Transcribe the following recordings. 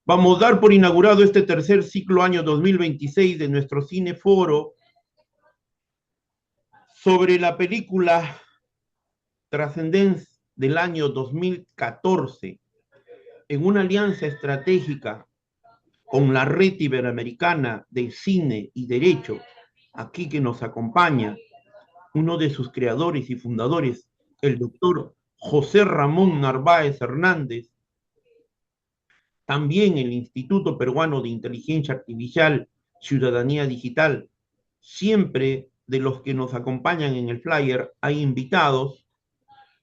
Vamos a dar por inaugurado este tercer ciclo año 2026 de nuestro Cineforo sobre la película Trascendence del año 2014 en una alianza estratégica con la Red Iberoamericana de Cine y Derecho, aquí que nos acompaña uno de sus creadores y fundadores, el doctor José Ramón Narváez Hernández, también el Instituto Peruano de Inteligencia Artificial, Ciudadanía Digital. Siempre de los que nos acompañan en el flyer hay invitados.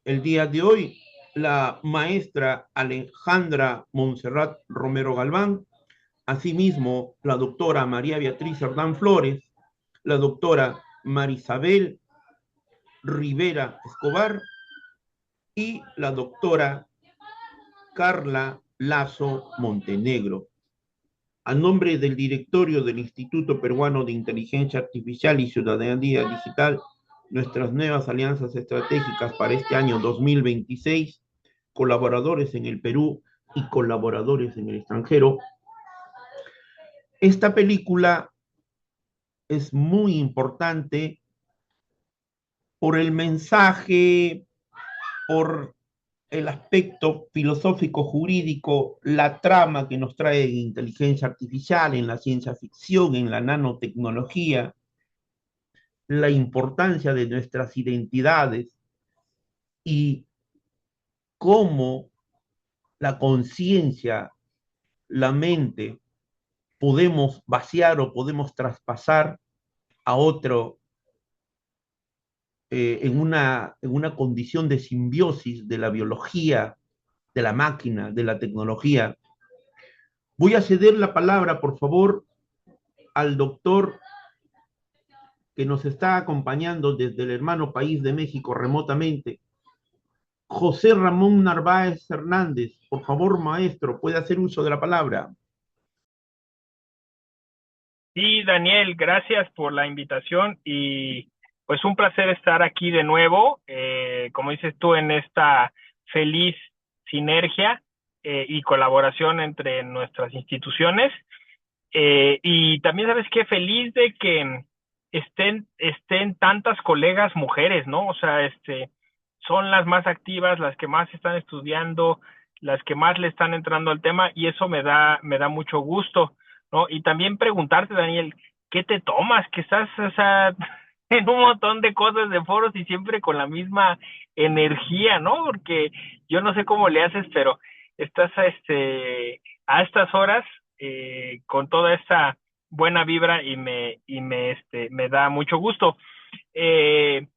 El día de hoy, la maestra Alejandra Montserrat Romero Galván, asimismo la doctora María Beatriz Hernán Flores, la doctora Marisabel Rivera Escobar y la doctora Carla Lazo Montenegro. A nombre del directorio del Instituto Peruano de Inteligencia Artificial y Ciudadanía Digital, nuestras nuevas alianzas estratégicas para este año 2026, colaboradores en el Perú y colaboradores en el extranjero. Esta película es muy importante por el mensaje, por el aspecto filosófico jurídico, la trama que nos trae en inteligencia artificial, en la ciencia ficción, en la nanotecnología, la importancia de nuestras identidades y cómo la conciencia, la mente, podemos vaciar o podemos traspasar a otro en una condición de simbiosis de la biología, de la máquina, de la tecnología. Voy a ceder la palabra, por favor, al doctor que nos está acompañando desde el hermano país de México remotamente, José Ramón Narváez Hernández. Por favor, maestro, puede hacer uso de la palabra. Sí, Daniel, gracias por la invitación y pues un placer estar aquí de nuevo, como dices tú, en esta feliz sinergia y colaboración entre nuestras instituciones. Y también sabes qué, feliz de que estén tantas colegas mujeres, ¿no? O sea, son las más activas, las que más están estudiando, las que más le están entrando al tema y eso me da mucho gusto, ¿no? Y también preguntarte, Daniel, ¿qué te tomas? Que estás, o sea, en un montón de cosas de foros y siempre con la misma energía, ¿no? Porque yo no sé cómo le haces, pero estás a estas horas con toda esta buena vibra me da mucho gusto. Eh,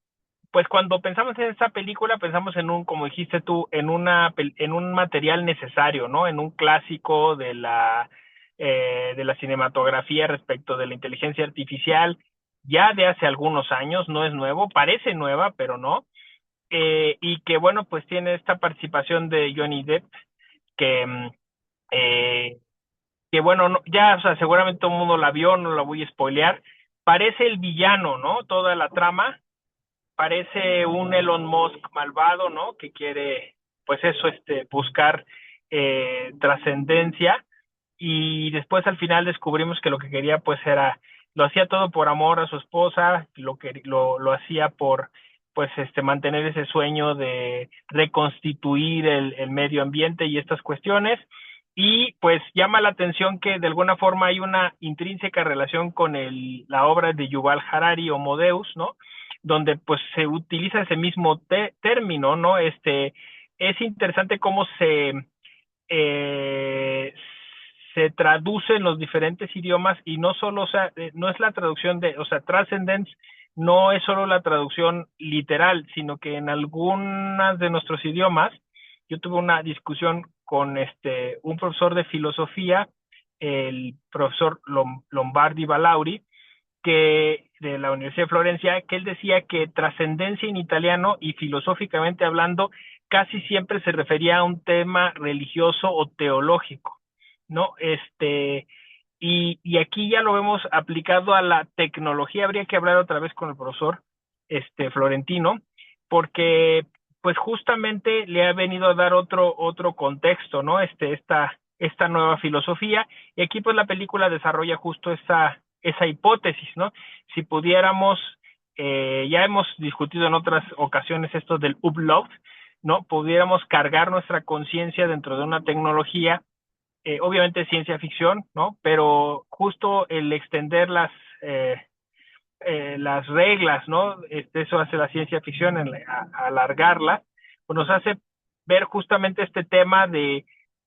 pues cuando pensamos en esta película, pensamos en como dijiste tú, en un material necesario, ¿no? En un clásico de la cinematografía respecto de la inteligencia artificial, ya de hace algunos años, no es nuevo, parece nueva, pero no. Y que bueno, pues tiene esta participación de Johnny Depp, que eh, que bueno, ya, o sea, seguramente todo el mundo la vio, no la voy a spoilear. Parece el villano, ¿no? Toda la trama, parece un Elon Musk malvado, ¿no? Que quiere, pues eso, buscar trascendencia y después al final descubrimos que lo que quería pues era, lo hacía todo por amor a su esposa, lo hacía por pues mantener ese sueño de reconstituir el medio ambiente y estas cuestiones y pues llama la atención que de alguna forma hay una intrínseca relación con la obra de Yuval Harari, Homo Deus, ¿no? Donde pues se utiliza ese mismo término, ¿no? Es interesante cómo eh, se traduce en los diferentes idiomas y no solo, o sea, no es la traducción o sea, Transcendence no es solo la traducción literal, sino que en algunas de nuestros idiomas, yo tuve una discusión con un profesor de filosofía, el profesor Lombardi Balauri, que de la Universidad de Florencia, que él decía que trascendencia en italiano y filosóficamente hablando casi siempre se refería a un tema religioso o teológico, ¿no? Y aquí ya lo vemos aplicado a la tecnología, habría que hablar otra vez con el profesor Florentino, porque pues justamente le ha venido a dar otro contexto, ¿no? esta nueva filosofía. Y aquí pues la película desarrolla justo esa hipótesis, ¿no? Si pudiéramos, ya hemos discutido en otras ocasiones esto del upload, ¿no? Pudiéramos cargar nuestra conciencia dentro de una tecnología, obviamente ciencia ficción, ¿no? Pero justo el extender las reglas, ¿no? Eso hace la ciencia ficción, alargarla, pues nos hace ver justamente este tema de,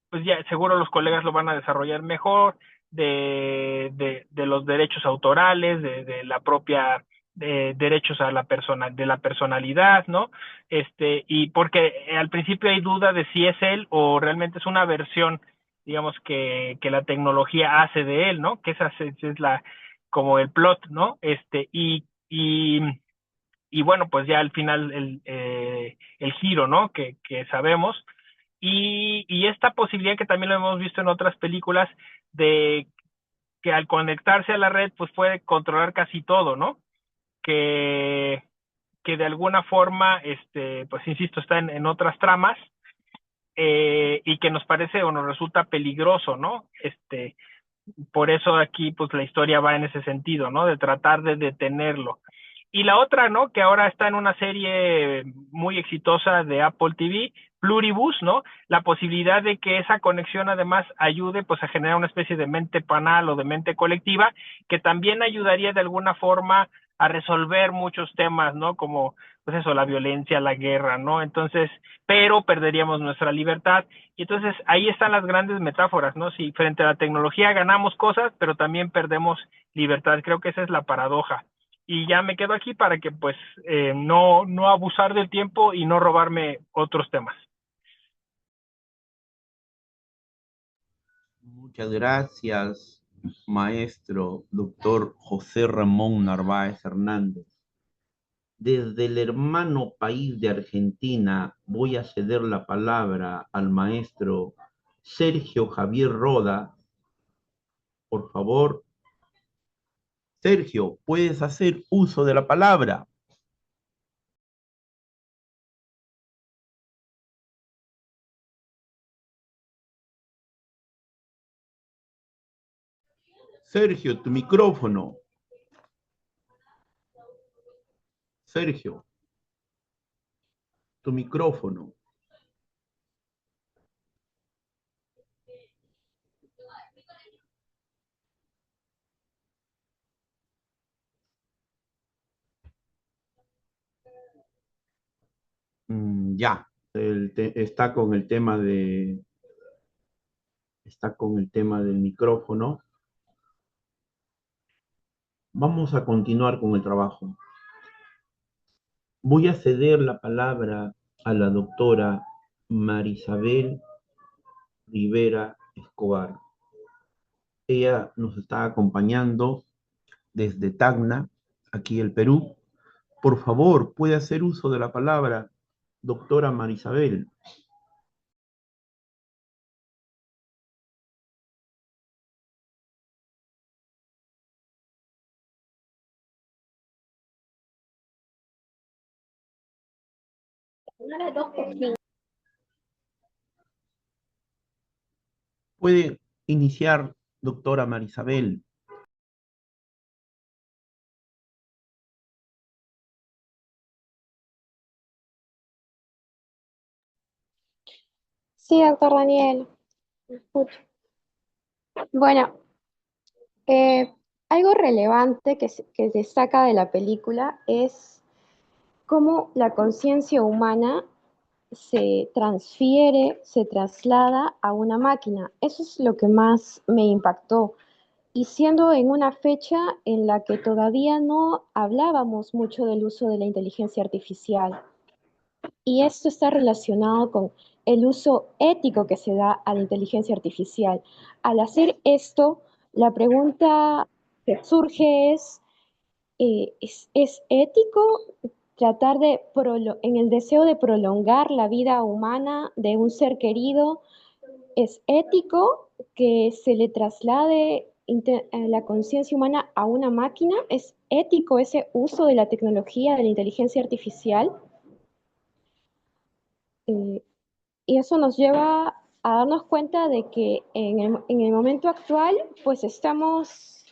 pues ya seguro los colegas lo van a desarrollar mejor, de los derechos autorales, de la propia derechos a la persona, de la personalidad, ¿no? Y porque al principio hay duda de si es él o realmente es una versión, digamos, que la tecnología hace de él, ¿no? Que esa es la, como el plot, ¿no? Y bueno, pues ya al final el giro, ¿no? Que sabemos. Y esta posibilidad que también lo hemos visto en otras películas de que al conectarse a la red, pues puede controlar casi todo, ¿no? Que, que de alguna forma, pues insisto, está en otras tramas, y que nos parece o nos resulta peligroso, ¿no? Por eso aquí pues la historia va en ese sentido, ¿no? De tratar de detenerlo. Y la otra, ¿no? Que ahora está en una serie muy exitosa de Apple TV, Pluribus, ¿no? La posibilidad de que esa conexión además ayude pues a generar una especie de mente panal o de mente colectiva que también ayudaría de alguna forma a resolver muchos temas, ¿no? Como pues eso, la violencia, la guerra, ¿no? Entonces, pero perderíamos nuestra libertad. Y entonces ahí están las grandes metáforas, ¿no? Si frente a la tecnología ganamos cosas, pero también perdemos libertad. Creo que esa es la paradoja. Y ya me quedo aquí para que pues no abusar del tiempo y no robarme otros temas. Muchas gracias, maestro doctor José Ramón Narváez Hernández. Desde el hermano país de Argentina voy a ceder la palabra al maestro Sergio Javier Roda. Por favor, Sergio, puedes hacer uso de la palabra. Sergio, tu micrófono. Sergio, tu micrófono. Ya, está con el tema está con el tema del micrófono. Vamos a continuar con el trabajo. Voy a ceder la palabra a la doctora Marisabel Rivera Escobar. Ella nos está acompañando desde Tacna, aquí el Perú. Por favor, puede hacer uso de la palabra, doctora Marisabel. Puede iniciar, doctora Marisabel. Sí, doctor Daniel, escucho. Bueno, eh, algo relevante que destaca de la película es cómo la conciencia humana se transfiere, se traslada a una máquina. Eso es lo que más me impactó. Y siendo en una fecha en la que todavía no hablábamos mucho del uso de la inteligencia artificial. Y esto está relacionado con el uso ético que se da a la inteligencia artificial. Al hacer esto, la pregunta que surge ¿es ético tratar en el deseo de prolongar la vida humana de un ser querido? ¿Es ético que se le traslade la conciencia humana a una máquina? ¿Es ético ese uso de la tecnología, de la inteligencia artificial? Eh, Y eso nos lleva a darnos cuenta de que en el momento actual, pues estamos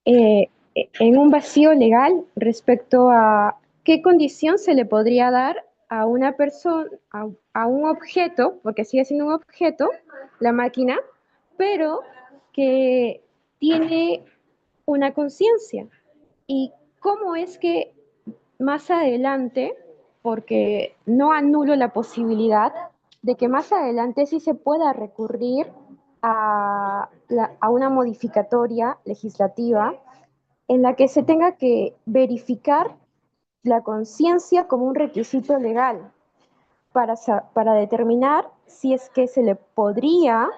en un vacío legal respecto a qué condición se le podría dar a una persona, a un objeto, porque sigue siendo un objeto, la máquina, pero que tiene una conciencia. ¿Y cómo es que más adelante, porque no anulo la posibilidad de que más adelante sí se pueda recurrir a una modificatoria legislativa en la que se tenga que verificar la conciencia como un requisito legal para determinar si es que se le podría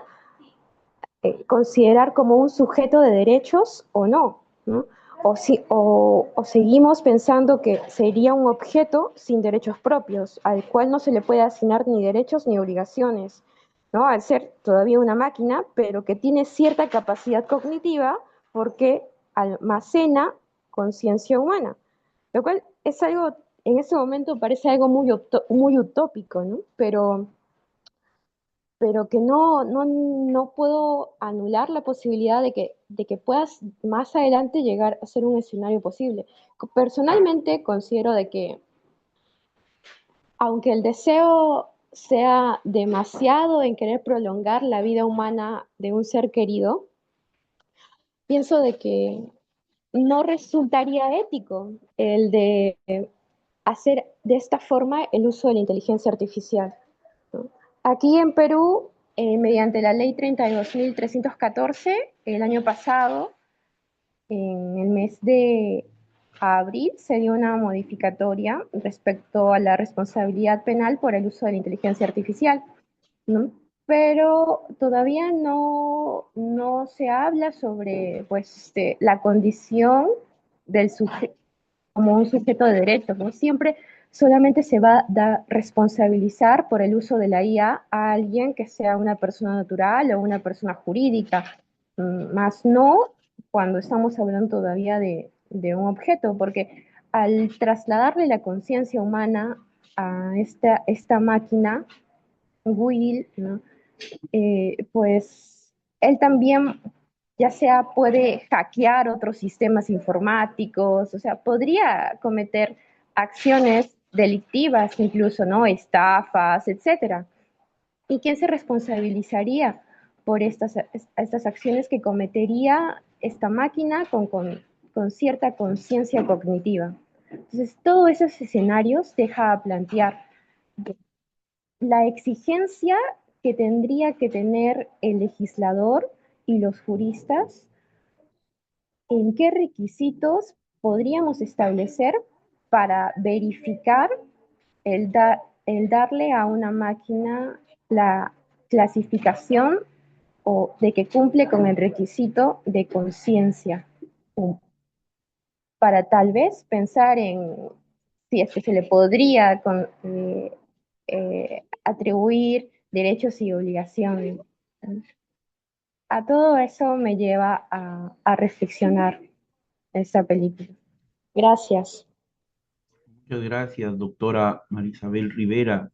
considerar como un sujeto de derechos o no, ¿no? O seguimos pensando que sería un objeto sin derechos propios, al cual no se le puede asignar ni derechos ni obligaciones, ¿no? Al ser todavía una máquina, pero que tiene cierta capacidad cognitiva porque almacena conciencia humana, lo cual es algo, en ese momento parece algo muy utópico, ¿no? Pero que no puedo anular la posibilidad de que puedas más adelante llegar a ser un escenario posible. Personalmente considero de que aunque el deseo sea demasiado en querer prolongar la vida humana de un ser querido, pienso de que no resultaría ético el de hacer de esta forma el uso de la inteligencia artificial, ¿no? Aquí en Perú, mediante la ley 32.314, el año pasado, en el mes de abril, se dio una modificatoria respecto a la responsabilidad penal por el uso de la inteligencia artificial, ¿no? Pero todavía no se habla sobre pues, la condición del sujeto como un sujeto de derechos, ¿no? Siempre solamente se va a responsabilizar por el uso de la IA a alguien que sea una persona natural o una persona jurídica, más no cuando estamos hablando todavía de un objeto, porque al trasladarle la conciencia humana a esta máquina, Will, ¿no? Pues él también ya sea puede hackear otros sistemas informáticos, o sea, podría cometer acciones delictivas, incluso, ¿no? Estafas, etcétera. ¿Y quién se responsabilizaría por estas acciones que cometería esta máquina con cierta conciencia cognitiva? Entonces, todos esos escenarios deja plantear la exigencia que tendría que tener el legislador y los juristas, en qué requisitos podríamos establecer para verificar el darle a una máquina la clasificación o de que cumple con el requisito de conciencia, para tal vez pensar en si es que se le podría atribuir derechos y obligaciones. A todo eso me lleva a reflexionar esta película. Gracias. Muchas gracias, doctora Marisabel Rivera.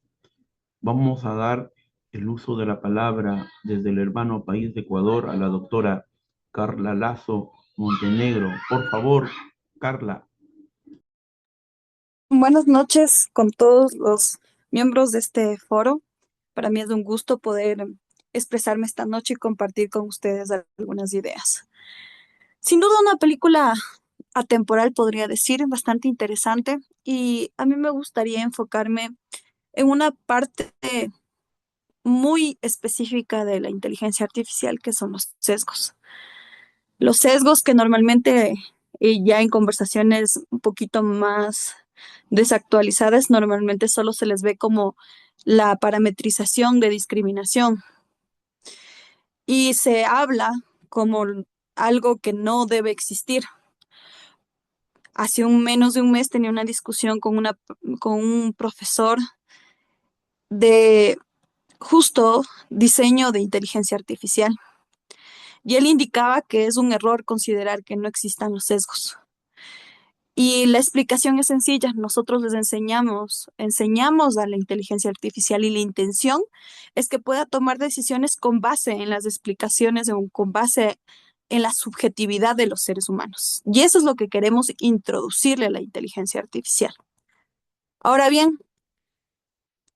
Vamos a dar el uso de la palabra desde el hermano país de Ecuador a la doctora Carla Lazo Montenegro. Por favor, Carla. Buenas noches con todos los miembros de este foro. Para mí es un gusto poder expresarme esta noche y compartir con ustedes algunas ideas. Sin duda una película atemporal, podría decir, bastante interesante, y a mí me gustaría enfocarme en una parte muy específica de la inteligencia artificial, que son los sesgos. Los sesgos que normalmente, ya en conversaciones un poquito más desactualizadas, normalmente solo se les ve como la parametrización de discriminación y se habla como algo que no debe existir. Hace menos de un mes tenía una discusión con un profesor de justo diseño de inteligencia artificial, y él indicaba que es un error considerar que no existan los sesgos. Y la explicación es sencilla. Nosotros les enseñamos a la inteligencia artificial y la intención es que pueda tomar decisiones con base en las explicaciones, con base en la subjetividad de los seres humanos. Y eso es lo que queremos introducirle a la inteligencia artificial. Ahora bien,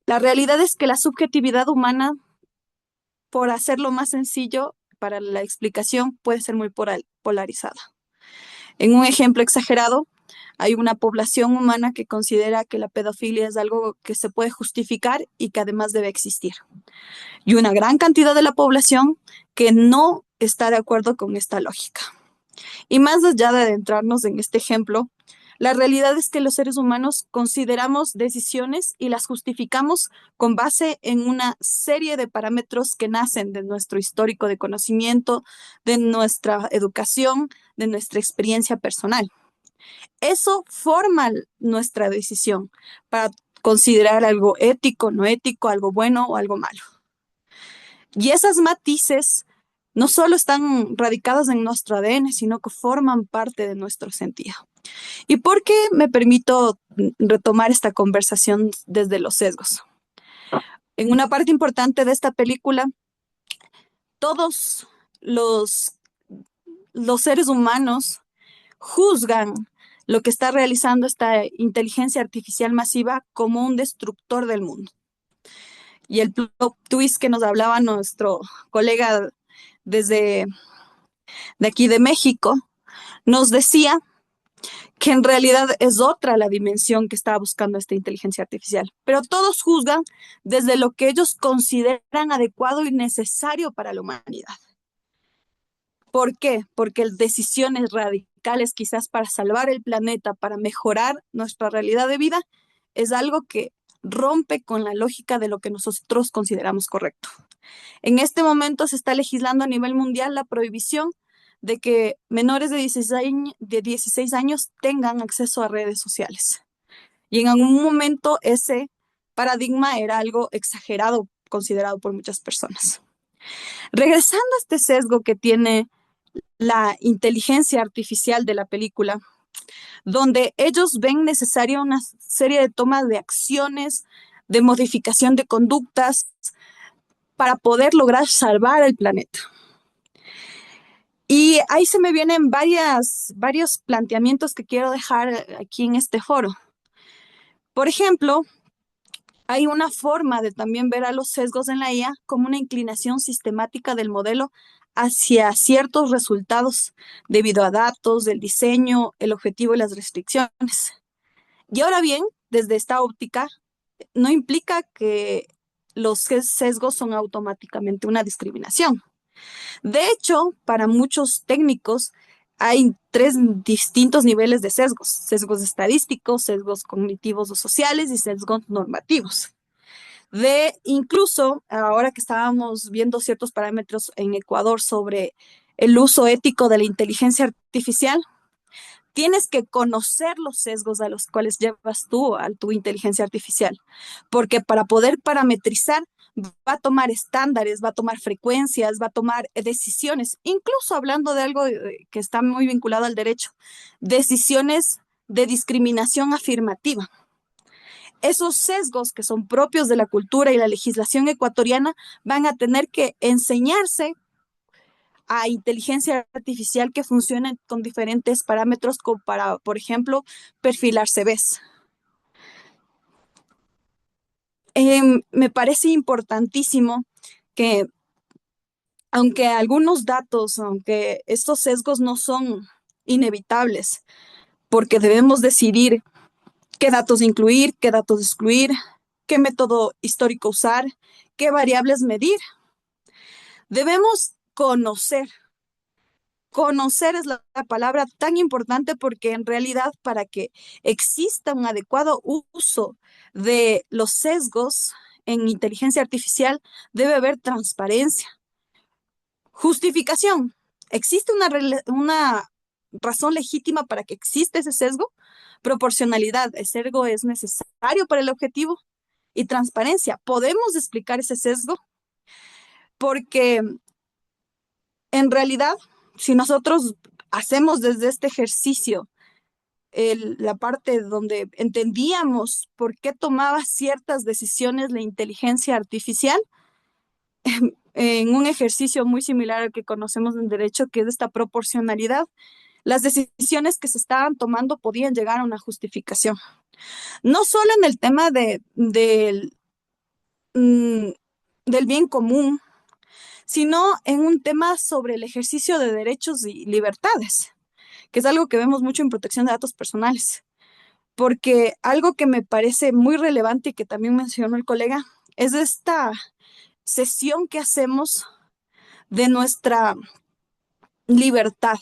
la realidad es que la subjetividad humana, por hacerlo más sencillo para la explicación, puede ser muy polarizada. En un ejemplo exagerado, hay una población humana que considera que la pedofilia es algo que se puede justificar y que además debe existir. Y una gran cantidad de la población que no está de acuerdo con esta lógica. Y más allá de adentrarnos en este ejemplo, la realidad es que los seres humanos consideramos decisiones y las justificamos con base en una serie de parámetros que nacen de nuestro histórico de conocimiento, de nuestra educación, de nuestra experiencia personal. Eso forma nuestra decisión para considerar algo ético, no ético, algo bueno o algo malo. Y esas matices no solo están radicadas en nuestro ADN, sino que forman parte de nuestro sentido. ¿Y por qué me permito retomar esta conversación desde los sesgos? En una parte importante de esta película, todos los seres humanos juzgan lo que está realizando esta inteligencia artificial masiva como un destructor del mundo. Y el plot twist que nos hablaba nuestro colega desde de aquí de México, nos decía que en realidad es otra la dimensión que estaba buscando esta inteligencia artificial. Pero todos juzgan desde lo que ellos consideran adecuado y necesario para la humanidad. ¿Por qué? Porque decisiones radicales quizás para salvar el planeta, para mejorar nuestra realidad de vida, es algo que rompe con la lógica de lo que nosotros consideramos correcto. En este momento se está legislando a nivel mundial la prohibición de que menores de 16 años tengan acceso a redes sociales. Y en algún momento ese paradigma era algo exagerado, considerado por muchas personas. Regresando a este sesgo que tiene la inteligencia artificial de la película, donde ellos ven necesaria una serie de tomas de acciones, de modificación de conductas para poder lograr salvar el planeta. Y ahí se me vienen varios planteamientos que quiero dejar aquí en este foro. Por ejemplo, hay una forma de también ver a los sesgos en la IA como una inclinación sistemática del modelo hacia ciertos resultados debido a datos, el diseño, el objetivo y las restricciones. Y ahora bien, desde esta óptica, no implica que los sesgos son automáticamente una discriminación. De hecho, para muchos técnicos hay 3 distintos niveles de sesgos: sesgos estadísticos, sesgos cognitivos o sociales y sesgos normativos. Incluso ahora que estábamos viendo ciertos parámetros en Ecuador sobre el uso ético de la inteligencia artificial, tienes que conocer los sesgos a los cuales llevas tú a tu inteligencia artificial, porque para poder parametrizar va a tomar estándares, va a tomar frecuencias, va a tomar decisiones, incluso hablando de algo que está muy vinculado al derecho, decisiones de discriminación afirmativa. Esos sesgos que son propios de la cultura y la legislación ecuatoriana van a tener que enseñarse a inteligencia artificial que funcione con diferentes parámetros como para, por ejemplo, perfilar CVs. Me parece importantísimo que, aunque algunos datos, aunque estos sesgos no son inevitables, porque debemos decidir qué datos incluir, qué datos excluir, qué método histórico usar, qué variables medir, debemos conocer. Conocer es la palabra tan importante porque en realidad para que exista un adecuado uso de los sesgos en inteligencia artificial debe haber transparencia. Justificación. ¿Existe una razón legítima para que exista ese sesgo? Proporcionalidad. ¿El sesgo es necesario para el objetivo? Y transparencia. ¿Podemos explicar ese sesgo? Porque en realidad, si nosotros hacemos desde este ejercicio la parte donde entendíamos por qué tomaba ciertas decisiones la inteligencia artificial, en un ejercicio muy similar al que conocemos en derecho, que es esta proporcionalidad, las decisiones que se estaban tomando podían llegar a una justificación. No solo en el tema mm, del bien común, sino en un tema sobre el ejercicio de derechos y libertades, que es algo que vemos mucho en protección de datos personales. Porque algo que me parece muy relevante y que también mencionó el colega es esta cesión que hacemos de nuestra libertad.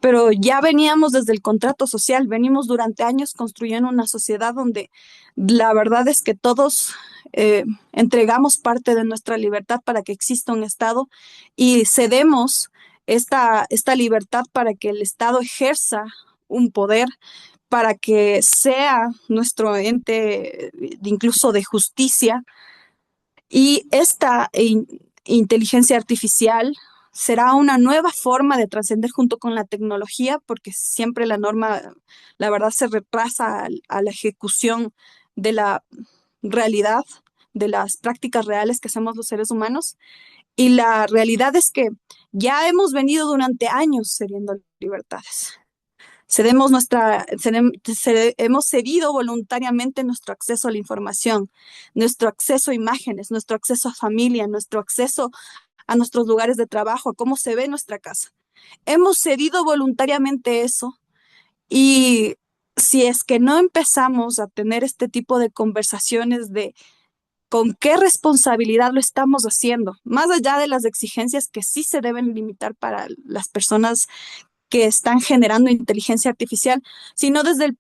Pero ya veníamos desde el contrato social, venimos durante años construyendo una sociedad donde la verdad es que todos entregamos parte de nuestra libertad para que exista un Estado y cedemos esta libertad para que el Estado ejerza un poder, para que sea nuestro ente incluso de justicia. Y esta inteligencia artificial será una nueva forma de trascender junto con la tecnología, porque siempre la norma, la verdad, se retrasa a la ejecución de la realidad, de las prácticas reales que hacemos los seres humanos. Y la realidad es que ya hemos venido durante años cediendo libertades. Hemos cedido voluntariamente nuestro acceso a la información, nuestro acceso a imágenes, nuestro acceso a familia, nuestro acceso a nuestros lugares de trabajo, a cómo se ve nuestra casa. Hemos cedido voluntariamente eso y si es que no empezamos a tener este tipo de conversaciones de con qué responsabilidad lo estamos haciendo, más allá de las exigencias que sí se deben limitar para las personas que están generando inteligencia artificial, sino desde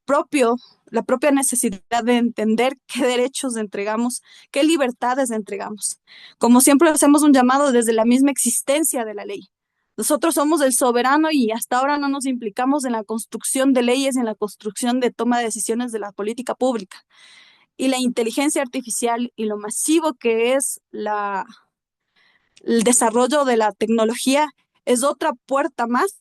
la propia necesidad de entender qué derechos entregamos, qué libertades entregamos. Como siempre hacemos un llamado desde la misma existencia de la ley. Nosotros somos el soberano y hasta ahora no nos implicamos en la construcción de leyes, en la construcción de toma de decisiones de la política pública. Y la inteligencia artificial y lo masivo que es el desarrollo de la tecnología es otra puerta más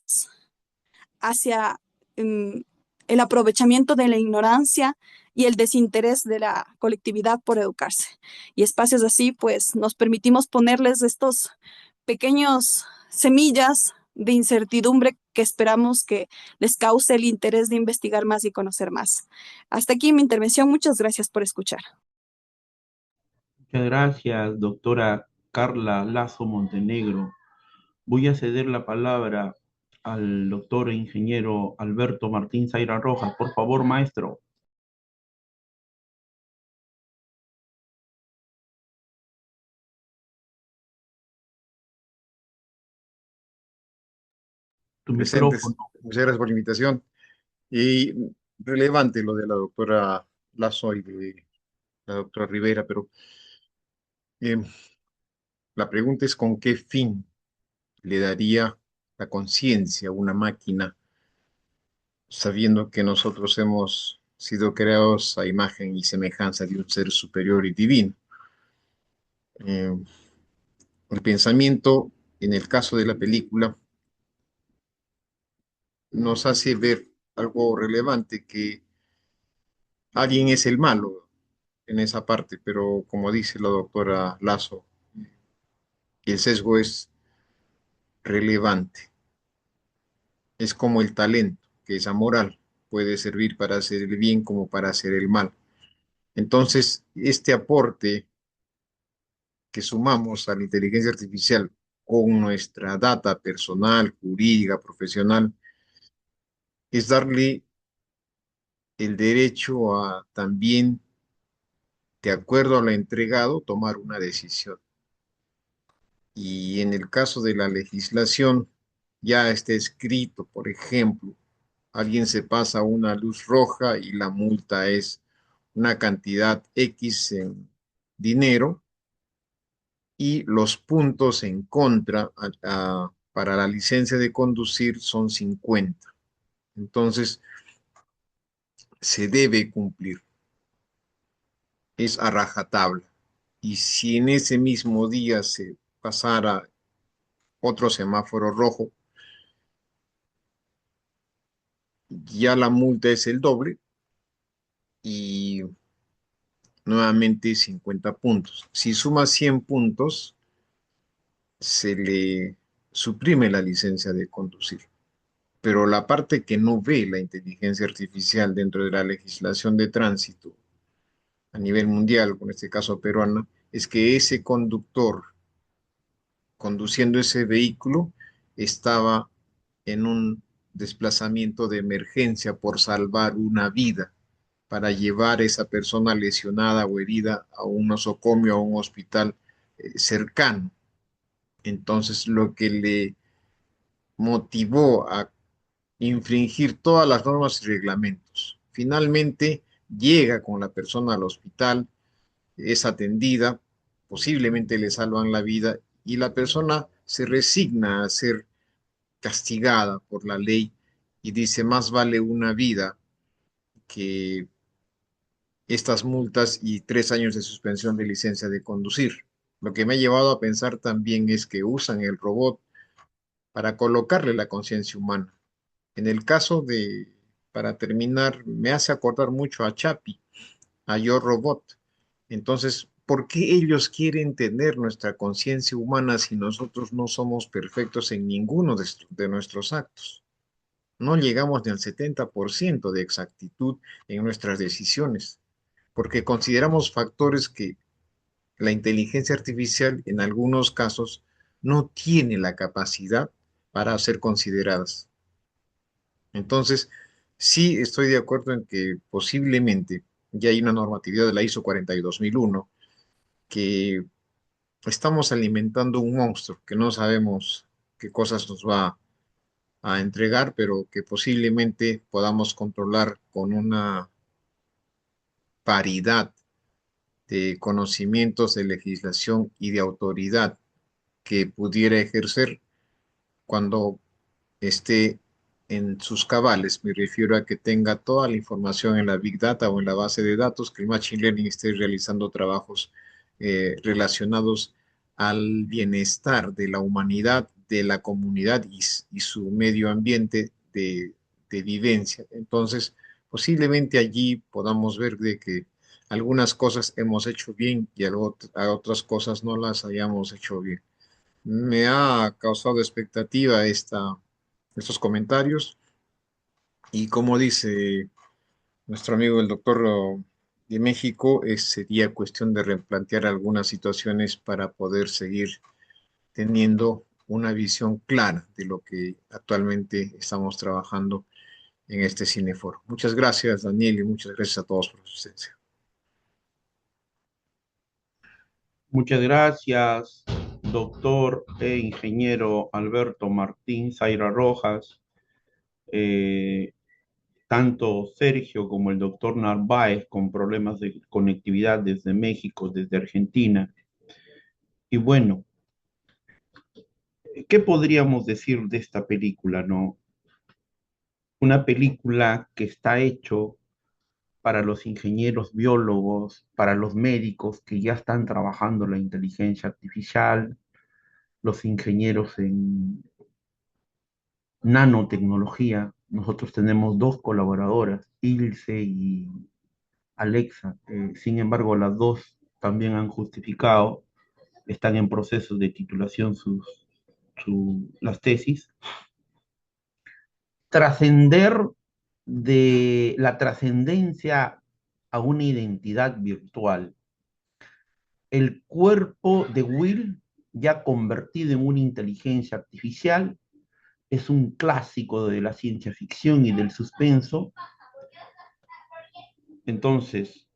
hacia el aprovechamiento de la ignorancia y el desinterés de la colectividad por educarse. Y espacios así, pues nos permitimos ponerles estos pequeños semillas de incertidumbre que esperamos que les cause el interés de investigar más y conocer más. Hasta aquí mi intervención. Muchas gracias por escuchar. Muchas gracias, doctora Carla Lazo Montenegro. Voy a ceder la palabra al doctor e ingeniero Alberto Martín Zaira Rojas. Por favor, maestro. Tu Presentes. micrófono. Muchas gracias por la invitación. Y relevante lo de la doctora Lazo y de la doctora Rivera, pero eh, la pregunta es con qué fin le daría la conciencia a una máquina, sabiendo que nosotros hemos sido creados a imagen y semejanza de un ser superior y divino. Eh, el pensamiento, en el caso de la película, nos hace ver algo relevante, que alguien es el malo en esa parte, pero como dice la doctora Lazo, el sesgo es relevante. Es como el talento, que es amoral, puede servir para hacer el bien como para hacer el mal. Entonces, este aporte que sumamos a la inteligencia artificial con nuestra data personal, jurídica, profesional, es darle el derecho a también, de acuerdo a lo entregado, tomar una decisión. Y en el caso de la legislación, ya está escrito, por ejemplo, alguien se pasa una luz roja y la multa es una cantidad X en dinero y los puntos en contra para la licencia de conducir son 50. Entonces, se debe cumplir, es a rajatabla. Y si en ese mismo día se pasara otro semáforo rojo, ya la multa es el doble y nuevamente 50 puntos. Si suma 100 puntos, se le suprime la licencia de conducir. Pero la parte que no ve la inteligencia artificial dentro de la legislación de tránsito a nivel mundial, con este caso peruano, es que ese conductor conduciendo ese vehículo estaba en un desplazamiento de emergencia por salvar una vida, para llevar a esa persona lesionada o herida a un nosocomio, a un hospital cercano. Entonces, lo que le motivó a infringir todas las normas y reglamentos. Finalmente, llega con la persona al hospital, es atendida, posiblemente le salvan la vida y la persona se resigna a ser castigada por la ley y dice, más vale una vida que estas multas y 3 años de suspensión de licencia de conducir. Lo que me ha llevado a pensar también es que usan el robot para colocarle la conciencia humana. En el caso de, para terminar, me hace acordar mucho a Chapi, a Yo Robot. Entonces, ¿por qué ellos quieren tener nuestra conciencia humana si nosotros no somos perfectos en ninguno de nuestros actos? No llegamos ni al 70% de exactitud en nuestras decisiones, porque consideramos factores que la inteligencia artificial en algunos casos no tiene la capacidad para ser consideradas. Entonces, sí estoy de acuerdo en que posiblemente ya hay una normatividad de la ISO 42001 que estamos alimentando un monstruo que no sabemos qué cosas nos va a entregar, pero que posiblemente podamos controlar con una paridad de conocimientos de legislación y de autoridad que pudiera ejercer cuando esté en sus cabales. Me refiero a que tenga toda la información en la Big Data o en la base de datos, que el Machine Learning esté realizando trabajos relacionados al bienestar de la humanidad, de la comunidad y su medio ambiente de vivencia. Entonces, posiblemente allí podamos ver de que algunas cosas hemos hecho bien y a otras cosas no las hayamos hecho bien. Me ha causado expectativa estos comentarios y como dice nuestro amigo el doctor de México, sería cuestión de replantear algunas situaciones para poder seguir teniendo una visión clara de lo que actualmente estamos trabajando en este cineforo. Muchas gracias, Daniel, y muchas gracias a todos por su asistencia. Muchas gracias, doctor e ingeniero Alberto Martín Zaira Rojas. Eh, Tanto Sergio como el doctor Narváez con problemas de conectividad desde México, desde Argentina. Y bueno, ¿qué podríamos decir de esta película, no? Una película que está hecho para los ingenieros biólogos, para los médicos que ya están trabajando la inteligencia artificial, los ingenieros en nanotecnología. Nosotros tenemos dos colaboradoras, Ilse y Alexa. Sin embargo, las dos también han justificado, están en proceso de titulación las tesis. Trascender de la trascendencia a una identidad virtual. El cuerpo de Will, ya convertido en una inteligencia artificial, es un clásico de la ciencia ficción y del suspenso. Entonces,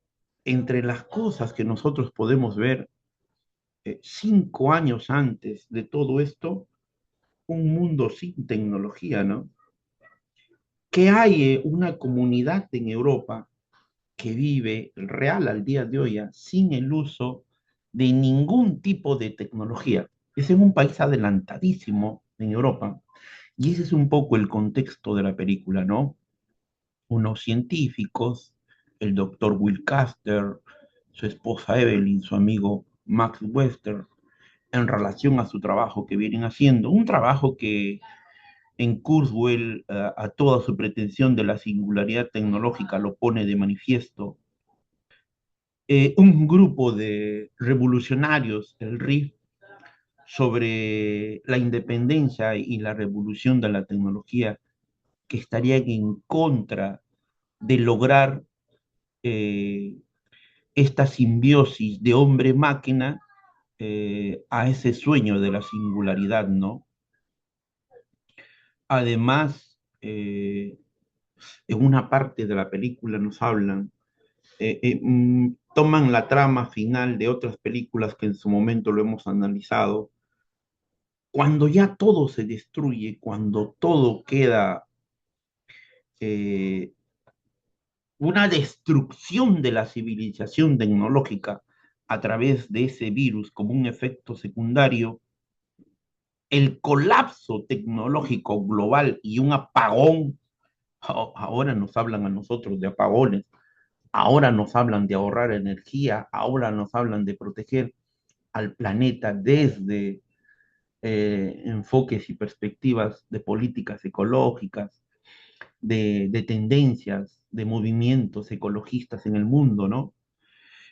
entre las cosas que nosotros podemos ver 5 años antes de todo esto, un mundo sin tecnología, ¿no? Que hay una comunidad en Europa que vive real al día de hoy sin el uso de ningún tipo de tecnología. Es en un país adelantadísimo en Europa y ese es un poco el contexto de la película, ¿no? Unos científicos, el doctor Will Caster, su esposa Evelyn, su amigo Max Wester, en relación a su trabajo que vienen haciendo, un trabajo que en Kurzweil a toda su pretensión de la singularidad tecnológica lo pone de manifiesto. Un grupo de revolucionarios, el RIF, sobre la independencia y la revolución de la tecnología, que estarían en contra de lograr eh, esta simbiosis de hombre-máquina a ese sueño de la singularidad, ¿no? Además, en una parte de la película nos hablan, toman la trama final de otras películas que en su momento lo hemos analizado, cuando ya todo se destruye, cuando todo queda eh, una destrucción de la civilización tecnológica a través de ese virus como un efecto secundario, el colapso tecnológico global y un apagón, ahora nos hablan a nosotros de apagones, ahora nos hablan de ahorrar energía, ahora nos hablan de proteger al planeta desde enfoques y perspectivas de políticas ecológicas, de tendencias, de movimientos ecologistas en el mundo, ¿no?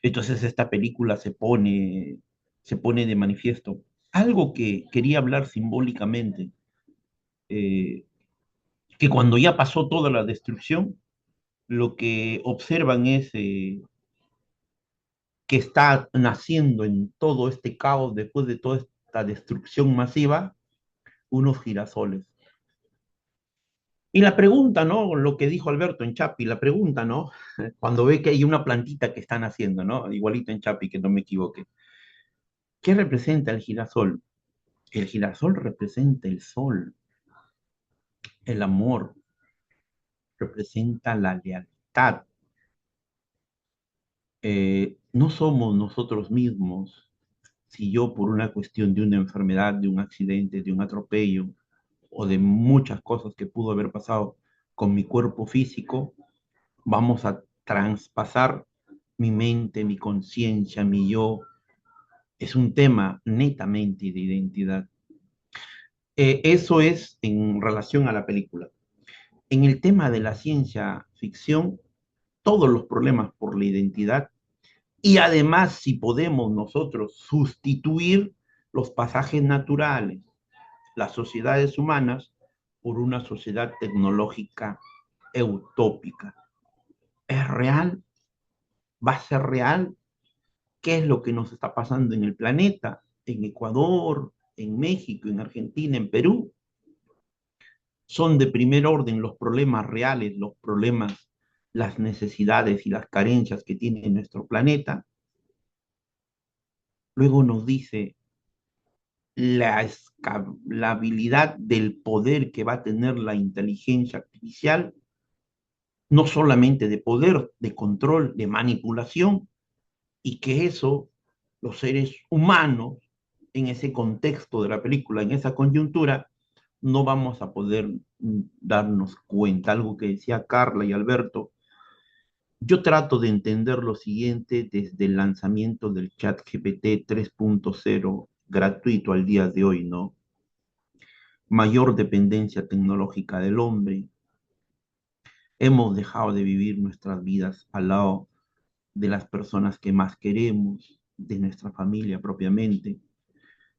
Entonces esta película se pone de manifiesto. Algo que quería hablar simbólicamente, eh, que cuando ya pasó toda la destrucción, lo que observan es que está naciendo en todo este caos, después de toda esta destrucción masiva, unos girasoles. Y la pregunta, ¿no? Lo que dijo Alberto en Chapi, la pregunta, ¿no? Cuando ve que hay una plantita que están haciendo, ¿no? Igualito en Chapi, que no me equivoque. ¿Qué representa el girasol? El girasol representa el sol, el amor, representa la lealtad. No somos nosotros mismos si yo por una cuestión de una enfermedad, de un accidente, de un atropello o de muchas cosas que pudo haber pasado con mi cuerpo físico, vamos a traspasar mi mente, mi conciencia, mi yo. Es un tema netamente de identidad. Eso es en relación a la película. En el tema de la ciencia ficción, todos los problemas por la identidad y además si podemos nosotros sustituir los pasajes naturales, las sociedades humanas, por una sociedad tecnológica utópica. ¿Es real? ¿Va a ser real? ¿Qué es lo que nos está pasando en el planeta, en Ecuador, en México, en Argentina, en Perú? Son de primer orden los problemas reales, los problemas, las necesidades y las carencias que tiene nuestro planeta. Luego nos dice la habilidad del poder que va a tener la inteligencia artificial, no solamente de poder, de control, de manipulación, y que eso, los seres humanos, en ese contexto de la película, en esa coyuntura, no vamos a poder darnos cuenta. Algo que decía Carla y Alberto, yo trato de entender lo siguiente desde el lanzamiento del chat GPT 3.0 gratuito al día de hoy, ¿no? Mayor dependencia tecnológica del hombre. Hemos dejado de vivir nuestras vidas al lado de las personas que más queremos, de nuestra familia propiamente.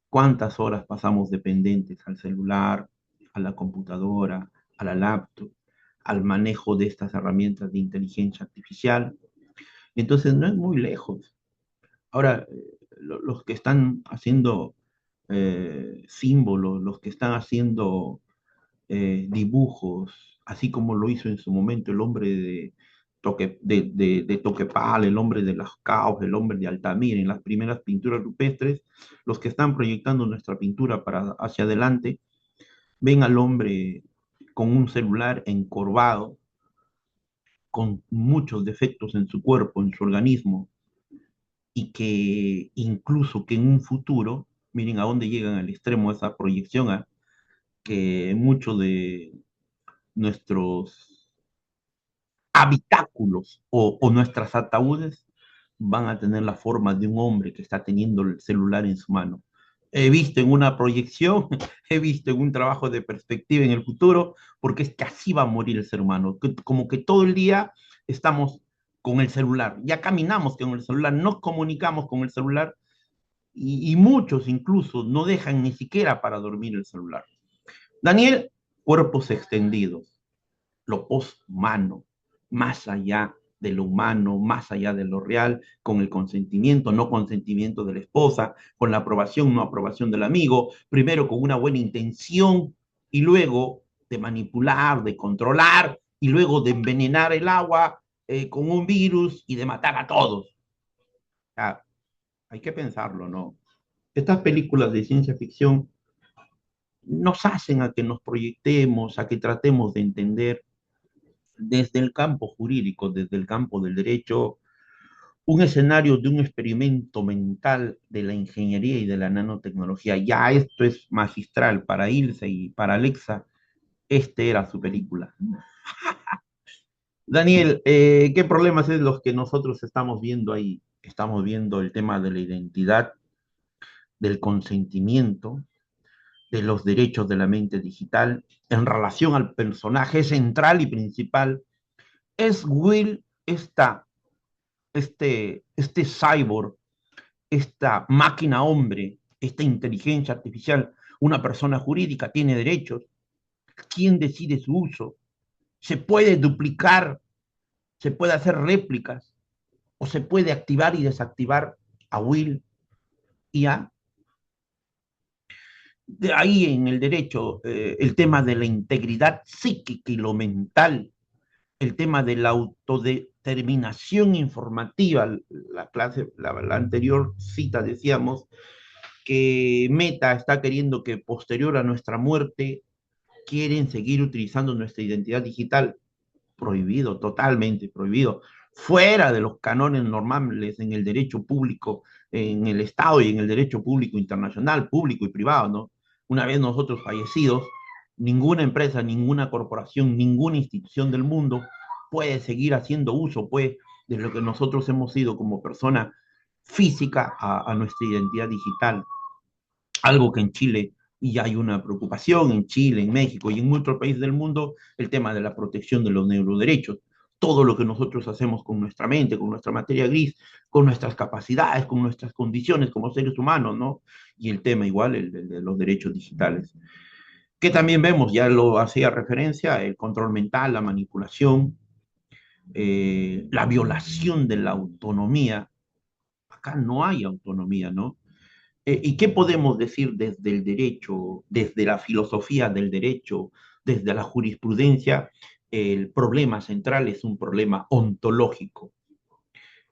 ¿Cuántas horas pasamos dependientes al celular, a la computadora, a la laptop, al manejo de estas herramientas de inteligencia artificial? Entonces no es muy lejos. Ahora, los que están haciendo símbolos, los que están haciendo dibujos, así como lo hizo en su momento el hombre de Toquepal, el hombre de las Caos, el hombre de Altamira, en las primeras pinturas rupestres, los que están proyectando nuestra pintura para hacia adelante, ven al hombre con un celular encorvado, con muchos defectos en su cuerpo, en su organismo, y que incluso que en un futuro, miren a dónde llegan al extremo de esa proyección, que muchos de nuestros habitáculos o nuestras ataúdes van a tener la forma de un hombre que está teniendo el celular en su mano. he visto en una proyección, he visto en un trabajo de perspectiva en el futuro, porque es que así va a morir el ser humano, como que todo el día estamos con el celular, ya caminamos con el celular, nos comunicamos con el celular y muchos incluso no dejan ni siquiera para dormir el celular. Daniel, cuerpos extendidos, lo poshumano, más allá de lo humano, más allá de lo real, con el consentimiento, no consentimiento de la esposa, con la aprobación, no aprobación del amigo, primero con una buena intención y luego de manipular, de controlar y luego de envenenar el agua con un virus y de matar a todos. O sea, hay que pensarlo, ¿no? Estas películas de ciencia ficción nos hacen a que nos proyectemos, a que tratemos de entender desde el campo jurídico, desde el campo del derecho, un escenario de un experimento mental de la ingeniería y de la nanotecnología. Ya esto es magistral para Ilse y para Alexa. Este era su película. Daniel, ¿qué problemas es los que nosotros estamos viendo ahí? Estamos viendo el tema de la identidad, del consentimiento, de los derechos de la mente digital en relación al personaje central y principal. Es Will este cyborg, esta máquina hombre, esta inteligencia artificial, una persona jurídica, tiene derechos. ¿Quién decide su uso? ¿Se puede duplicar? ¿Se puede hacer réplicas? ¿O se puede activar y desactivar a Will y a? De ahí en el derecho, el tema de la integridad psíquica y lo mental, el tema de la autodeterminación informativa, la anterior cita decíamos que Meta está queriendo que posterior a nuestra muerte quieren seguir utilizando nuestra identidad digital. Prohibido, totalmente prohibido, fuera de los cánones normales en el derecho público, en el Estado y en el derecho público internacional, público y privado, ¿no? Una vez nosotros fallecidos, ninguna empresa, ninguna corporación, ninguna institución del mundo puede seguir haciendo uso, pues, de lo que nosotros hemos sido como persona física a nuestra identidad digital. Algo que en Chile y hay una preocupación en Chile, en México y en muchos países del mundo, el tema de la protección de los neuroderechos. Todo lo que nosotros hacemos con nuestra mente, con nuestra materia gris, con nuestras capacidades, con nuestras condiciones como seres humanos, ¿no? Y el tema igual, el de los derechos digitales. Que también vemos, ya lo hacía referencia, el control mental, la manipulación, la violación de la autonomía. Acá no hay autonomía, ¿no? ¿Y qué podemos decir desde el derecho, desde la filosofía del derecho, desde la jurisprudencia? El problema central es un problema ontológico.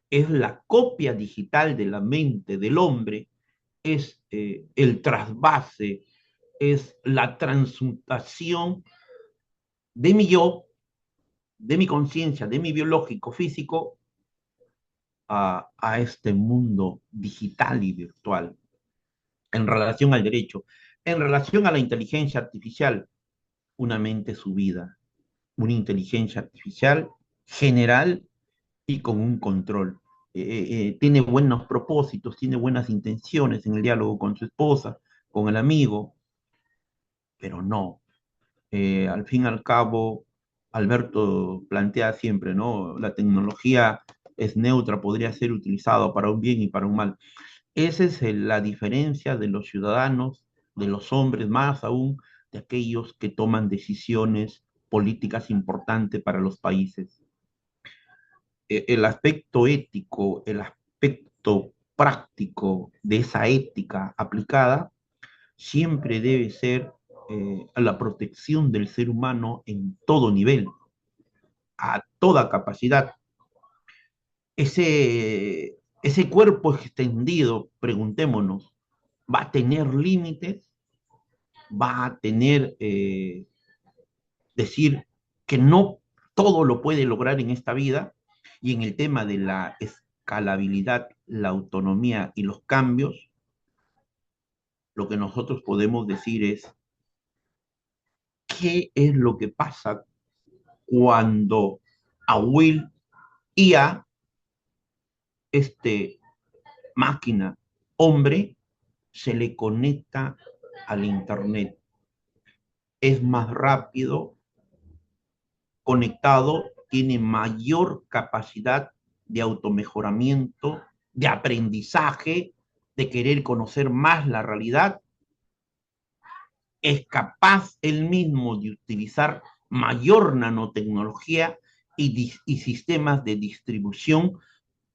Es la copia digital de la mente del hombre, es el trasvase, es la transmutación de mi yo, de mi conciencia, de mi biológico físico a este mundo digital y virtual. En relación al derecho, en relación a la inteligencia artificial, una mente subida, una inteligencia artificial general y con un control. Tiene buenos propósitos, tiene buenas intenciones en el diálogo con su esposa, con el amigo, pero no. Al fin y al cabo, Alberto plantea siempre, ¿no? La tecnología es neutra, podría ser utilizada para un bien y para un mal. Esa es la diferencia de los ciudadanos, de los hombres, más aún de aquellos que toman decisiones políticas importantes para los países. El aspecto ético, el aspecto práctico de esa ética aplicada siempre debe ser a la protección del ser humano en todo nivel, a toda capacidad. Ese cuerpo extendido, preguntémonos, ¿va a tener límites? ¿Va a tener, decir que no todo lo puede lograr en esta vida? Y en el tema de la escalabilidad, la autonomía y los cambios, lo que nosotros podemos decir es, ¿qué es lo que pasa cuando a Will y a este máquina hombre se le conecta al Internet. Es más rápido, conectado, tiene mayor capacidad de automejoramiento, de aprendizaje, de querer conocer más la realidad, es capaz él mismo de utilizar mayor nanotecnología y sistemas de distribución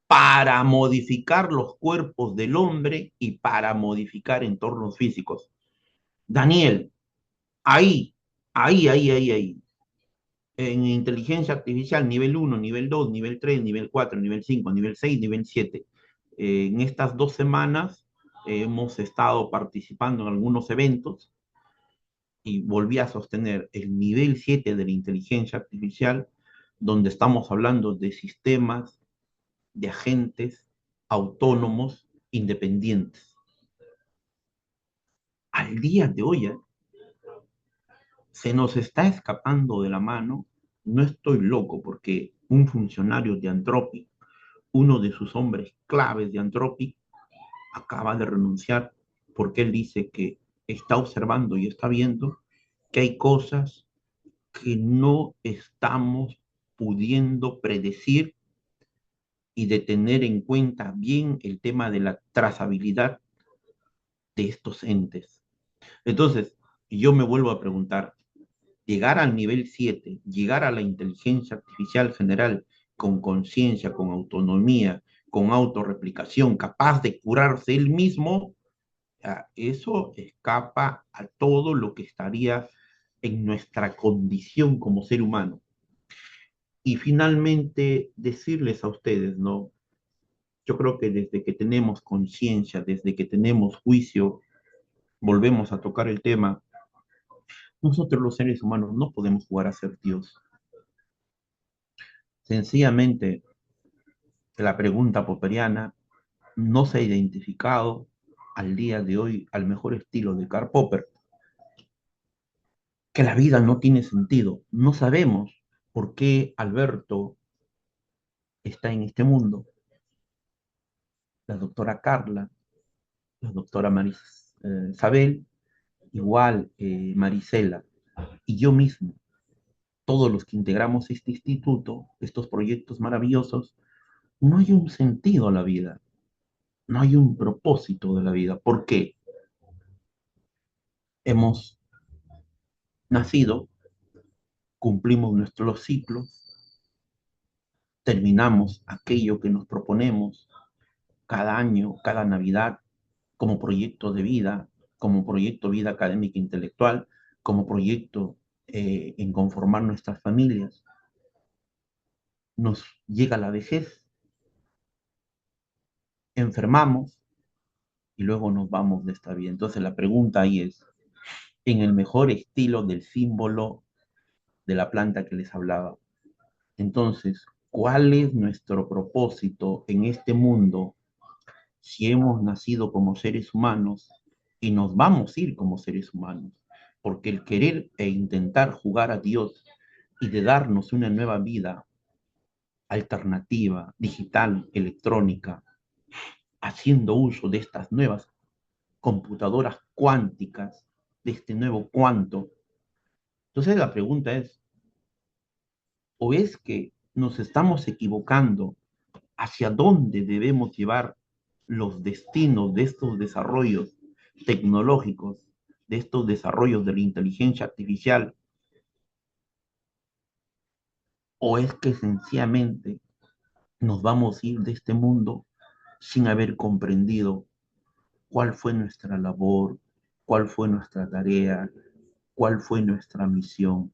para modificar los cuerpos del hombre y para modificar entornos físicos. Daniel, ahí, ahí, en inteligencia artificial nivel uno, nivel 2, nivel 3, nivel 4, nivel 5, nivel 6, nivel 7. En estas 2 semanas hemos estado participando en algunos eventos y volví a sostener el nivel 7 de la inteligencia artificial, donde estamos hablando de sistemas, de agentes autónomos independientes. Al día de hoy, se nos está escapando de la mano. No estoy loco porque un funcionario de Anthropic, uno de sus hombres claves de Anthropic, acaba de renunciar porque él dice que está observando y está viendo que hay cosas que no estamos pudiendo predecir y de tener en cuenta bien el tema de la trazabilidad de estos entes. Entonces, yo me vuelvo a preguntar, llegar al nivel 7, llegar a la inteligencia artificial general con conciencia, con autonomía, con autorreplicación, capaz de curarse él mismo, eso escapa a todo lo que estaría en nuestra condición como ser humano. Y finalmente, decirles a ustedes, ¿no? Yo creo que desde que tenemos conciencia, desde que tenemos juicio, volvemos a tocar el tema, nosotros los seres humanos no podemos jugar a ser Dios. Sencillamente, la pregunta popperiana no se ha identificado al día de hoy al mejor estilo de Karl Popper, que la vida no tiene sentido. No sabemos por qué Alberto está en este mundo, la doctora Carla, la doctora Isabel, igual Marisela y yo mismo, todos los que integramos este instituto, estos proyectos maravillosos, no hay un sentido a la vida, no hay un propósito de la vida. ¿Por qué? Hemos nacido, cumplimos nuestros ciclos, terminamos aquello que nos proponemos cada año, cada Navidad, como proyecto de vida, como proyecto de vida académica e intelectual, como proyecto en conformar nuestras familias. Nos llega la vejez, enfermamos y luego nos vamos de esta vida. Entonces la pregunta ahí es, en el mejor estilo del símbolo de la planta que les hablaba. Entonces, ¿cuál es nuestro propósito en este mundo si hemos nacido como seres humanos y nos vamos a ir como seres humanos? Porque el querer e intentar jugar a Dios y de darnos una nueva vida alternativa, digital, electrónica, haciendo uso de estas nuevas computadoras cuánticas, de este nuevo cuanto. Entonces la pregunta es, ¿o es que nos estamos equivocando hacia dónde debemos llevar los destinos de estos desarrollos tecnológicos, de estos desarrollos de la inteligencia artificial? ¿O es que sencillamente nos vamos a ir de este mundo sin haber comprendido cuál fue nuestra labor, cuál fue nuestra tarea, cuál fue nuestra misión?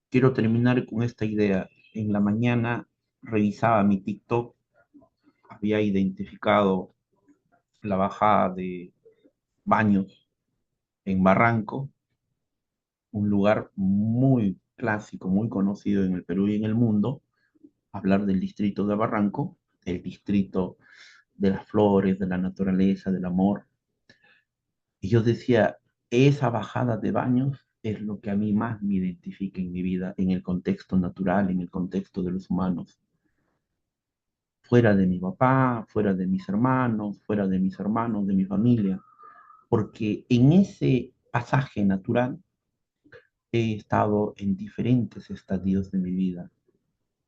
Quiero terminar con esta idea. En la mañana revisaba mi TikTok, había identificado la bajada de Baños en Barranco, un lugar muy clásico, muy conocido en el Perú y en el mundo. Hablar del distrito de Barranco, el distrito de las flores, de la naturaleza, del amor. Y yo decía, esa bajada de Baños es lo que a mí más me identifica en mi vida, en el contexto natural, en el contexto de los humanos. Fuera de mi papá, fuera de mis hermanos, fuera de mis hermanos, de mi familia. porque en ese pasaje natural he estado en diferentes estadios de mi vida,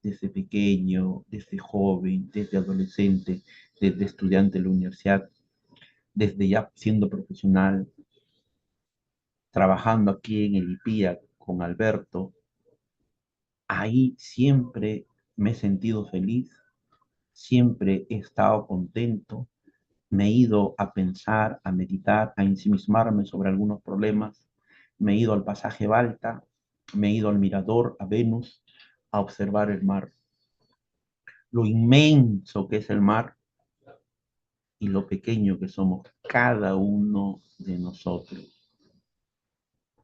desde pequeño, desde joven, desde adolescente, desde estudiante de la universidad, desde ya siendo profesional, trabajando aquí en el IPIA con Alberto. Ahí siempre me he sentido feliz, siempre he estado contento, me he ido a pensar, a meditar, a ensimismarme sobre algunos problemas, me he ido al pasaje Balta, me he ido al mirador, a Venus, a observar el mar, lo inmenso que es el mar y lo pequeño que somos cada uno de nosotros.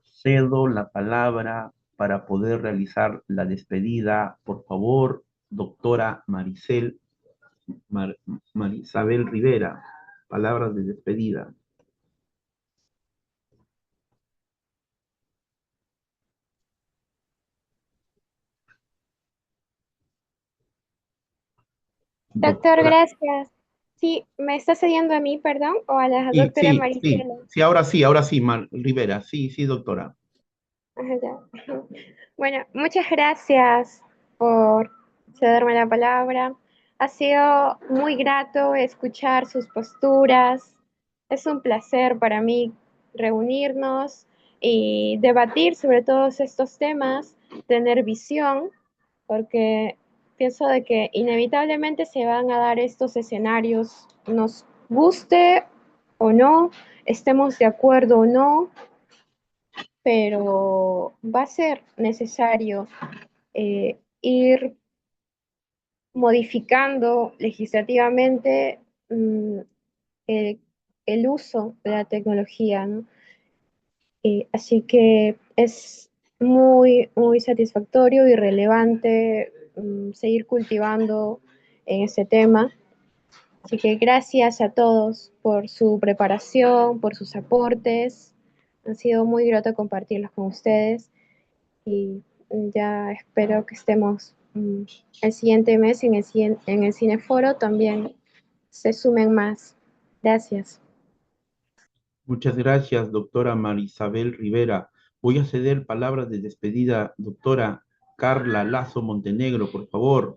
Cedo la palabra para poder realizar la despedida. Por favor, doctora Mar- Marisabel Rivera, palabras de despedida. Doctor, Doctora, gracias. Sí, ¿me está cediendo a mí, perdón, o a la sí, doctora sí, sí, Maricela? ahora sí, Rivera, sí, sí, doctora. Ajá, ya. Bueno, muchas gracias por cederme la palabra. Ha sido muy grato escuchar sus posturas. Es un placer para mí reunirnos y debatir sobre todos estos temas, tener visión, porque pienso de que inevitablemente se van a dar estos escenarios, nos guste o no, estemos de acuerdo o no, pero va a ser necesario ir modificando legislativamente el, el uso de la tecnología, ¿no? Así que es muy satisfactorio y relevante seguir cultivando en ese tema. Así que gracias a todos por su preparación, por sus aportes. Ha sido muy grato compartirlos con ustedes y ya espero que estemos el siguiente mes en el Cineforo también se sumen más. Gracias. Muchas gracias, doctora Marisabel Rivera. Voy a ceder palabras de despedida, doctora Carla Lazo Montenegro, por favor.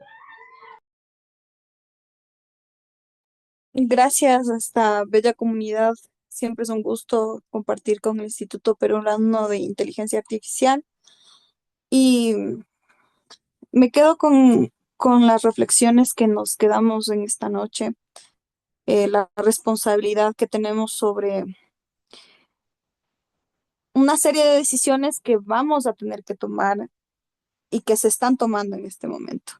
Gracias a esta bella comunidad. Siempre es un gusto compartir con el Instituto Peruano de Inteligencia Artificial. Y me quedo con las reflexiones que nos quedamos en esta noche, la responsabilidad que tenemos sobre una serie de decisiones que vamos a tener que tomar y que se están tomando en este momento.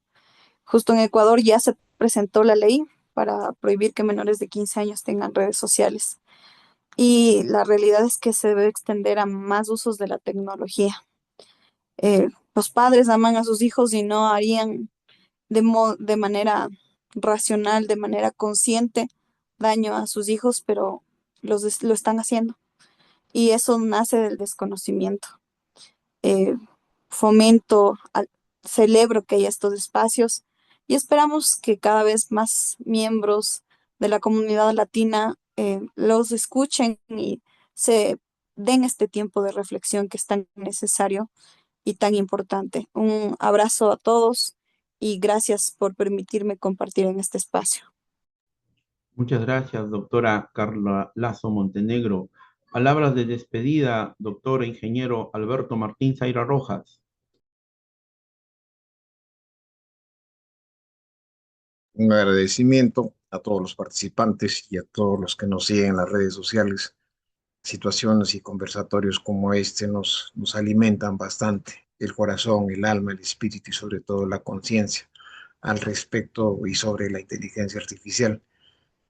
Justo en Ecuador ya se presentó la ley para prohibir que menores de 15 años tengan redes sociales. Y la realidad es que se debe extender a más usos de la tecnología. Los padres aman a sus hijos y no harían de manera racional, de manera consciente, daño a sus hijos, pero lo están haciendo. Y eso nace del desconocimiento. Eh, fomento, celebro que haya estos espacios y esperamos que cada vez más miembros de la comunidad latina los escuchen y se den este tiempo de reflexión que es tan necesario y tan importante. Un abrazo a todos y gracias por permitirme compartir en este espacio. Muchas gracias, doctora Carla Lazo Montenegro. Palabras de despedida, doctor e ingeniero Alberto Martín Zaira Rojas. Un agradecimiento a todos los participantes y a todos los que nos siguen en las redes sociales. Situaciones y conversatorios como este nos alimentan bastante el corazón, el alma, el espíritu y sobre todo la conciencia al respecto y sobre la inteligencia artificial.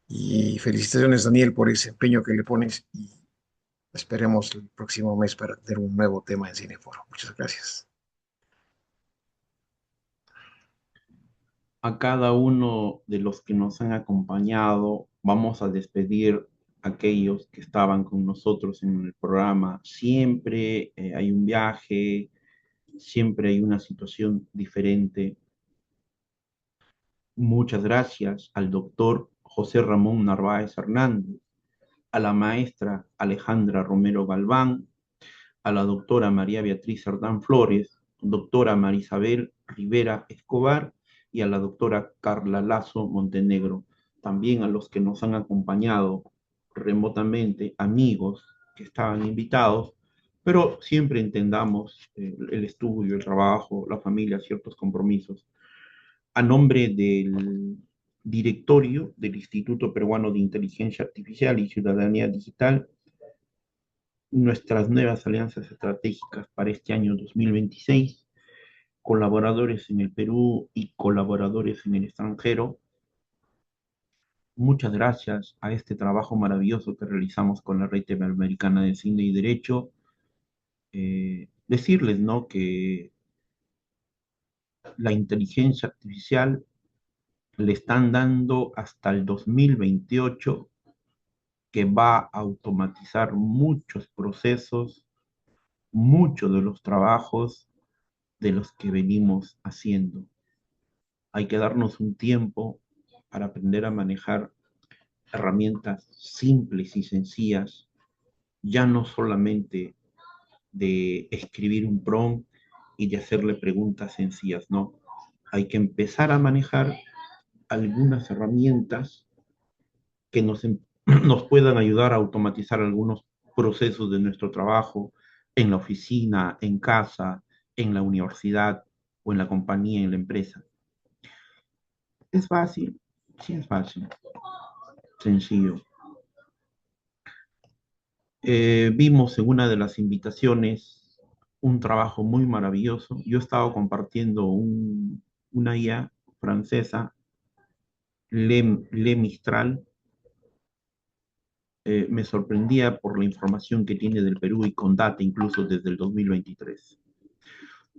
Y felicitaciones, Daniel, por ese empeño que le pones y esperemos el próximo mes para tener un nuevo tema en Cineforo. Muchas gracias. A cada uno de los que nos han acompañado, vamos a despedir a aquellos que estaban con nosotros en el programa. Siempre hay un viaje, siempre hay una situación diferente. Muchas gracias al doctor José Ramón Narváez Hernández, a la maestra Alejandra Romero Galván, a la doctora María Beatriz Cerdán Flores, doctora Marisabel Rivera Escobar y a la doctora Carla Lazo Montenegro. También a los que nos han acompañado remotamente, amigos que estaban invitados, pero siempre entendamos el estudio, el trabajo, la familia, ciertos compromisos. A nombre del directorio del Instituto Peruano de Inteligencia Artificial y Ciudadanía Digital, nuestras nuevas alianzas estratégicas para este año 2026, colaboradores en el Perú y colaboradores en el extranjero. Muchas gracias a este trabajo maravilloso que realizamos con la Red Iberoamericana de Cine y Derecho. Decirles, ¿no?, que la inteligencia artificial le están dando hasta el 2028 que va a automatizar muchos procesos, muchos de los trabajos de los que venimos haciendo. Hay que darnos un tiempo para aprender a manejar herramientas simples y sencillas, ya no solamente de escribir un prompt y de hacerle preguntas sencillas, no. Hay que empezar a manejar algunas herramientas que nos puedan ayudar a automatizar algunos procesos de nuestro trabajo en la oficina, en casa, en la universidad o en la compañía, en la empresa. Es fácil, sí es fácil, sencillo. Vimos en una de las invitaciones un trabajo muy maravilloso. Yo he estado compartiendo una IA francesa, Le Mistral. Me sorprendía por la información que tiene del Perú y con data incluso desde el 2023.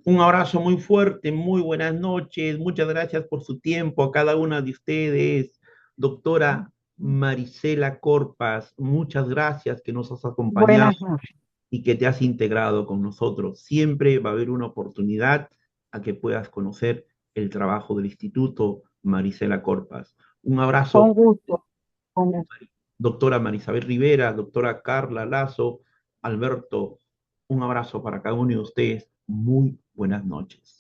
Un abrazo muy fuerte, muy buenas noches, muchas gracias por su tiempo a cada una de ustedes. Doctora Marisela Corpas, muchas gracias que nos has acompañado Buenas noches. y que te has integrado con nosotros. Siempre va a haber una oportunidad a que puedas conocer el trabajo del Instituto Marisela Corpas. Un Con abrazo, gusto. Con gusto. doctora Marisabel Rivera, doctora Carla Lazo, Alberto, un abrazo para cada uno de ustedes. Muy buenas noches.